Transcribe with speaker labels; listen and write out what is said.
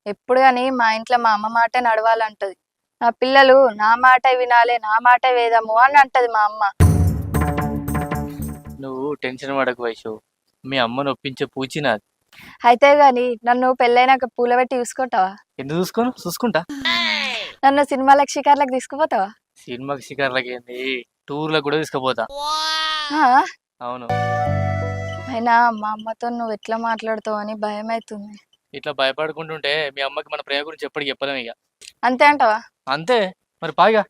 Speaker 1: ఎప్పుడు కానీ మా ఇంట్లో మా అమ్మ మాటే నడవాలంటది. నా పిల్లలు నా మాటే వినాలి, నా మాటే వేదము అని అంటది మా అమ్మ.
Speaker 2: నువ్వు టెన్షన్ పడకు వైషు. మీ అమ్మను ఒప్పించే పూచి నాది.
Speaker 1: అయితే గాని నన్ను పెళ్ళైనాక పూల పెట్టి చూసుకుంటావా?
Speaker 2: ఎందుకు చూసుకోను? చూసుకుంటా.
Speaker 1: నన్ను సినిమాలకు షికార్లకు తీసుకుపోతావా?
Speaker 2: సినిమాకి షికార్లకి ఏంది, టూర్లకు కూడా తీసుకుపోతా.
Speaker 1: ఆ?
Speaker 2: అవును.
Speaker 1: అయినా మా అమ్మతో నువ్వు ఎట్లా మాట్లాడుతావు అని భయం అవుతుంది.
Speaker 2: ఇట్లా భయపడుకుంటుంటే మీ అమ్మకి మన ప్రేమ గురించి ఎప్పటికి చెప్పలేము ఇక.
Speaker 1: అంతే అంటావా?
Speaker 2: అంతే. మరి పాయిగా.